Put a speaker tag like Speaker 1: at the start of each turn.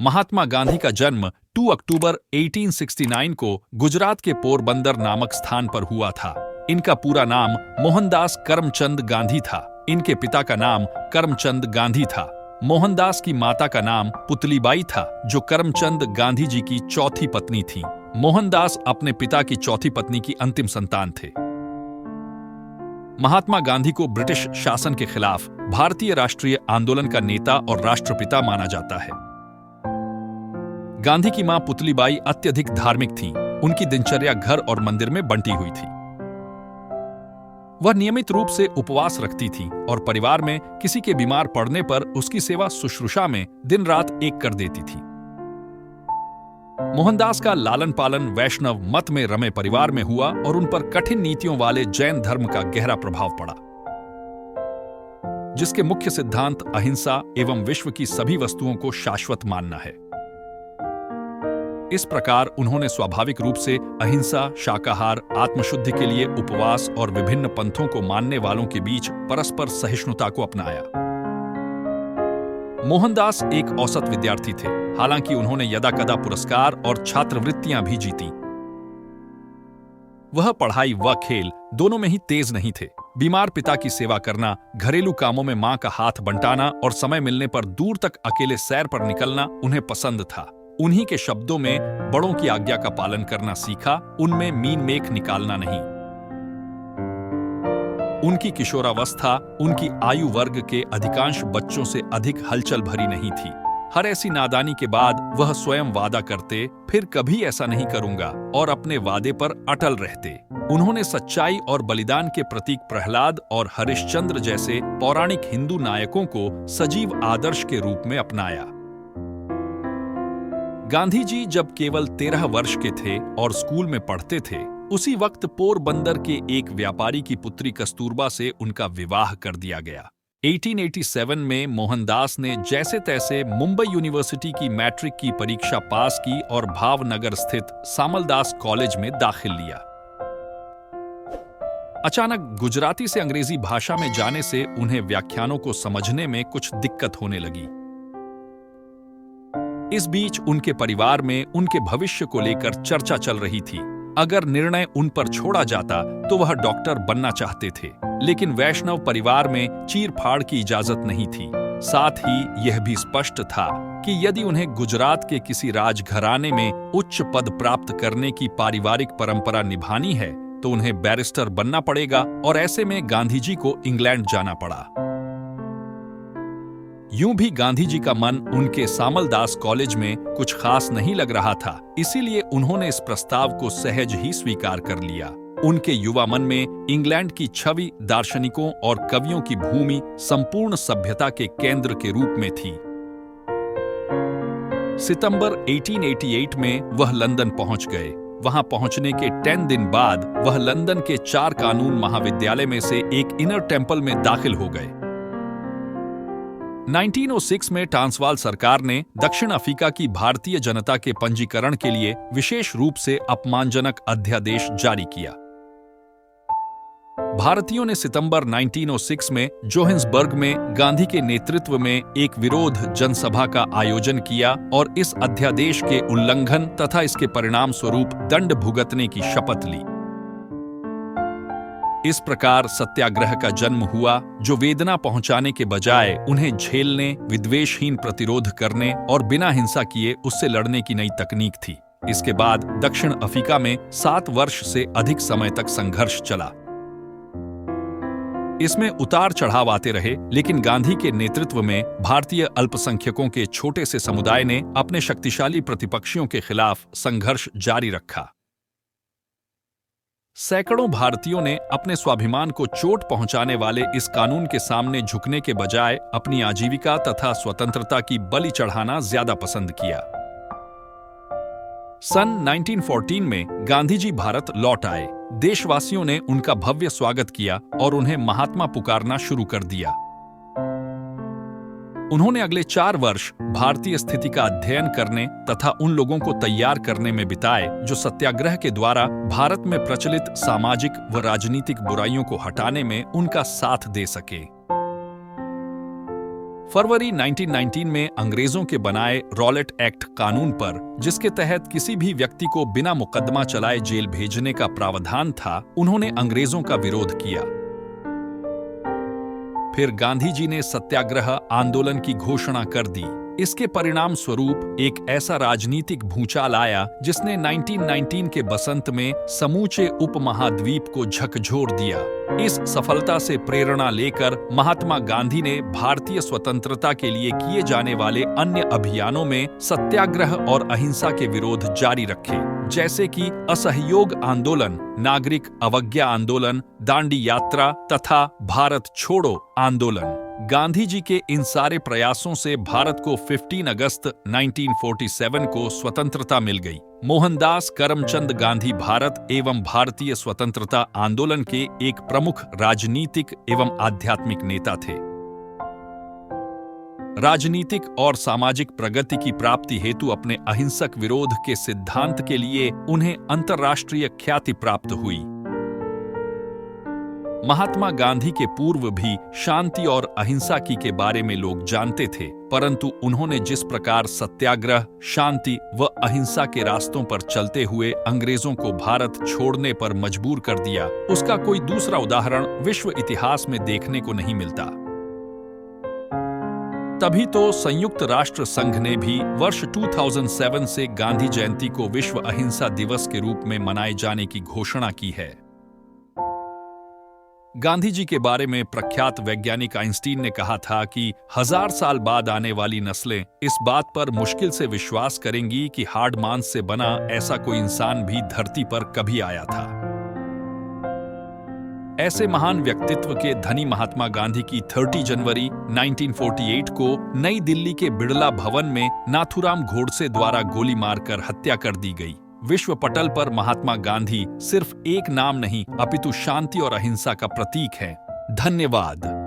Speaker 1: महात्मा गांधी का जन्म 2 अक्टूबर 1869 को गुजरात के पोरबंदर नामक स्थान पर हुआ था। इनका पूरा नाम मोहनदास करमचंद गांधी था। इनके पिता का नाम करमचंद गांधी था। मोहनदास की माता का नाम पुतलीबाई था, जो करमचंद गांधी जी की चौथी पत्नी थी। मोहनदास अपने पिता की चौथी पत्नी की अंतिम संतान थे। महात्मा गांधी को ब्रिटिश शासन के खिलाफ भारतीय राष्ट्रीय आंदोलन का नेता और राष्ट्रपिता माना जाता है। गांधी की मां पुतलीबाई अत्यधिक धार्मिक थीं। उनकी दिनचर्या घर और मंदिर में बंटी हुई थी। वह नियमित रूप से उपवास रखती थीं और परिवार में किसी के बीमार पड़ने पर उसकी सेवा शुश्रूषा में दिन रात एक कर देती थी। मोहनदास का लालन पालन वैष्णव मत में रमे परिवार में हुआ और उन पर कठिन नीतियों वाले जैन धर्म का गहरा प्रभाव पड़ा, जिसके मुख्य सिद्धांत अहिंसा एवं विश्व की सभी वस्तुओं को शाश्वत मानना है। इस प्रकार उन्होंने स्वाभाविक रूप से अहिंसा, शाकाहार, आत्मशुद्धि के लिए उपवास और विभिन्न पंथों को मानने वालों के बीच परस्पर सहिष्णुता को अपनाया। मोहनदास एक औसत विद्यार्थी थे, हालांकि उन्होंने यदाकदा पुरस्कार और छात्रवृत्तियां भी जीती। वह पढ़ाई व खेल दोनों में ही तेज नहीं थे। बीमार पिता की सेवा करना, घरेलू कामों में मां का हाथ बंटाना और समय मिलने पर दूर तक अकेले सैर पर निकलना उन्हें पसंद था। उन्हीं के शब्दों में बड़ों की आज्ञा का पालन करना सीखा, उनमें मीन मेख निकालना नहीं। उनकी किशोरावस्था उनकी आयु वर्ग के अधिकांश बच्चों से अधिक हलचल भरी नहीं थी। हर ऐसी नादानी के बाद वह स्वयं वादा करते, फिर कभी ऐसा नहीं करूंगा, और अपने वादे पर अटल रहते। उन्होंने सच्चाई और बलिदान के प्रतीक प्रहलाद और हरिश्चंद्र जैसे पौराणिक हिंदू नायकों को सजीव आदर्श के रूप में अपनाया। गांधी जी जब केवल 13 वर्ष के थे और स्कूल में पढ़ते थे, उसी वक्त पोरबंदर के एक व्यापारी की पुत्री कस्तूरबा से उनका विवाह कर दिया गया। 1887 में मोहनदास ने जैसे तैसे मुंबई यूनिवर्सिटी की मैट्रिक की परीक्षा पास की और भावनगर स्थित सामलदास कॉलेज में दाखिल लिया। अचानक गुजराती से अंग्रेजी भाषा में जाने से उन्हें व्याख्यानों को समझने में कुछ दिक्कत होने लगी। इस बीच उनके परिवार में उनके भविष्य को लेकर चर्चा चल रही थी। अगर निर्णय उन पर छोड़ा जाता तो वह डॉक्टर बनना चाहते थे, लेकिन वैष्णव परिवार में चीर-फाड़ की इजाजत नहीं थी। साथ ही यह भी स्पष्ट था कि यदि उन्हें गुजरात के किसी राजघराने में उच्च पद प्राप्त करने की पारिवारिक परंपरा निभानी है तो उन्हें बैरिस्टर बनना पड़ेगा, और ऐसे में गांधी जी को इंग्लैंड जाना पड़ा। यूं भी गांधी जी का मन उनके सामलदास कॉलेज में कुछ खास नहीं लग रहा था, इसीलिए उन्होंने इस प्रस्ताव को सहज ही स्वीकार कर लिया। उनके युवा मन में इंग्लैंड की छवि दार्शनिकों और कवियों की भूमि संपूर्ण सभ्यता के केंद्र के रूप में थी। सितंबर 1888 में वह लंदन पहुंच गए। वहां पहुंचने के 10 दिन बाद वह लंदन के 4 कानून महाविद्यालय में से एक इनर टेम्पल में दाखिल हो गए। 1906 में ट्रांसवाल सरकार ने दक्षिण अफ्रीका की भारतीय जनता के पंजीकरण के लिए विशेष रूप से अपमानजनक अध्यादेश जारी किया। भारतीयों ने सितंबर 1906 में जोहान्सबर्ग में गांधी के नेतृत्व में एक विरोध जनसभा का आयोजन किया और इस अध्यादेश के उल्लंघन तथा इसके परिणाम स्वरूप दंड भुगतने की शपथ ली। इस प्रकार सत्याग्रह का जन्म हुआ, जो वेदना पहुंचाने के बजाय उन्हें झेलने, विद्वेषहीन प्रतिरोध करने और बिना हिंसा किए उससे लड़ने की नई तकनीक थी। इसके बाद दक्षिण अफ्रीका में 7 वर्ष से अधिक समय तक संघर्ष चला। इसमें उतार चढ़ाव आते रहे, लेकिन गांधी के नेतृत्व में भारतीय अल्पसंख्यकों के छोटे से समुदाय ने अपने शक्तिशाली प्रतिपक्षियों के खिलाफ संघर्ष जारी रखा। सैकड़ों भारतीयों ने अपने स्वाभिमान को चोट पहुंचाने वाले इस कानून के सामने झुकने के बजाय अपनी आजीविका तथा स्वतंत्रता की बलि चढ़ाना ज्यादा पसंद किया। सन 1914 में गांधी जी भारत लौट आए। देशवासियों ने उनका भव्य स्वागत किया और उन्हें महात्मा पुकारना शुरू कर दिया। उन्होंने अगले 4 वर्ष भारतीय स्थिति का अध्ययन करने तथा उन लोगों को तैयार करने में बिताए जो सत्याग्रह के द्वारा भारत में प्रचलित सामाजिक व राजनीतिक बुराइयों को हटाने में उनका साथ दे सके। फरवरी 1919 में अंग्रेजों के बनाए रॉलेट एक्ट कानून पर, जिसके तहत किसी भी व्यक्ति को बिना मुकदमा चलाए जेल भेजने का प्रावधान था, उन्होंने अंग्रेजों का विरोध किया। फिर गांधी जी ने सत्याग्रह आंदोलन की घोषणा कर दी। इसके परिणाम स्वरूप एक ऐसा राजनीतिक भूचाल आया जिसने 1919 के बसंत में समूचे उपमहाद्वीप को झकझोर दिया। इस सफलता से प्रेरणा लेकर महात्मा गांधी ने भारतीय स्वतंत्रता के लिए किए जाने वाले अन्य अभियानों में सत्याग्रह और अहिंसा के विरोध जारी रखे, जैसे कि असहयोग आंदोलन, नागरिक अवज्ञा आंदोलन, दांडी यात्रा तथा भारत छोड़ो आंदोलन। गांधी जी के इन सारे प्रयासों से भारत को 15 अगस्त 1947 को स्वतंत्रता मिल गई। मोहनदास करमचंद गांधी भारत एवं भारतीय स्वतंत्रता आंदोलन के एक प्रमुख राजनीतिक एवं आध्यात्मिक नेता थे। राजनीतिक और सामाजिक प्रगति की प्राप्ति हेतु अपने अहिंसक विरोध के सिद्धांत के लिए उन्हें अंतर्राष्ट्रीय ख्याति प्राप्त हुई। महात्मा गांधी के पूर्व भी शांति और अहिंसा के बारे में लोग जानते थे, परंतु उन्होंने जिस प्रकार सत्याग्रह, शांति व अहिंसा के रास्तों पर चलते हुए अंग्रेजों को भारत छोड़ने पर मजबूर कर दिया, उसका कोई दूसरा उदाहरण विश्व इतिहास में देखने को नहीं मिलता। तभी तो संयुक्त राष्ट्र संघ ने भी वर्ष 2007 से गांधी जयंती को विश्व अहिंसा दिवस के रूप में मनाए जाने की घोषणा की है। गांधी जी के बारे में प्रख्यात वैज्ञानिक आइंस्टीन ने कहा था कि 1000 साल बाद आने वाली नस्लें इस बात पर मुश्किल से विश्वास करेंगी कि हार्ड मांस से बना ऐसा कोई इंसान भी धरती पर कभी आया था। ऐसे महान व्यक्तित्व के धनी महात्मा गांधी की 30 जनवरी 1948 को नई दिल्ली के बिड़ला भवन में नाथूराम गोडसे द्वारा गोली मारकर हत्या कर दी गई। विश्व पटल पर महात्मा गांधी सिर्फ एक नाम नहीं, अपितु शांति और अहिंसा का प्रतीक है। धन्यवाद।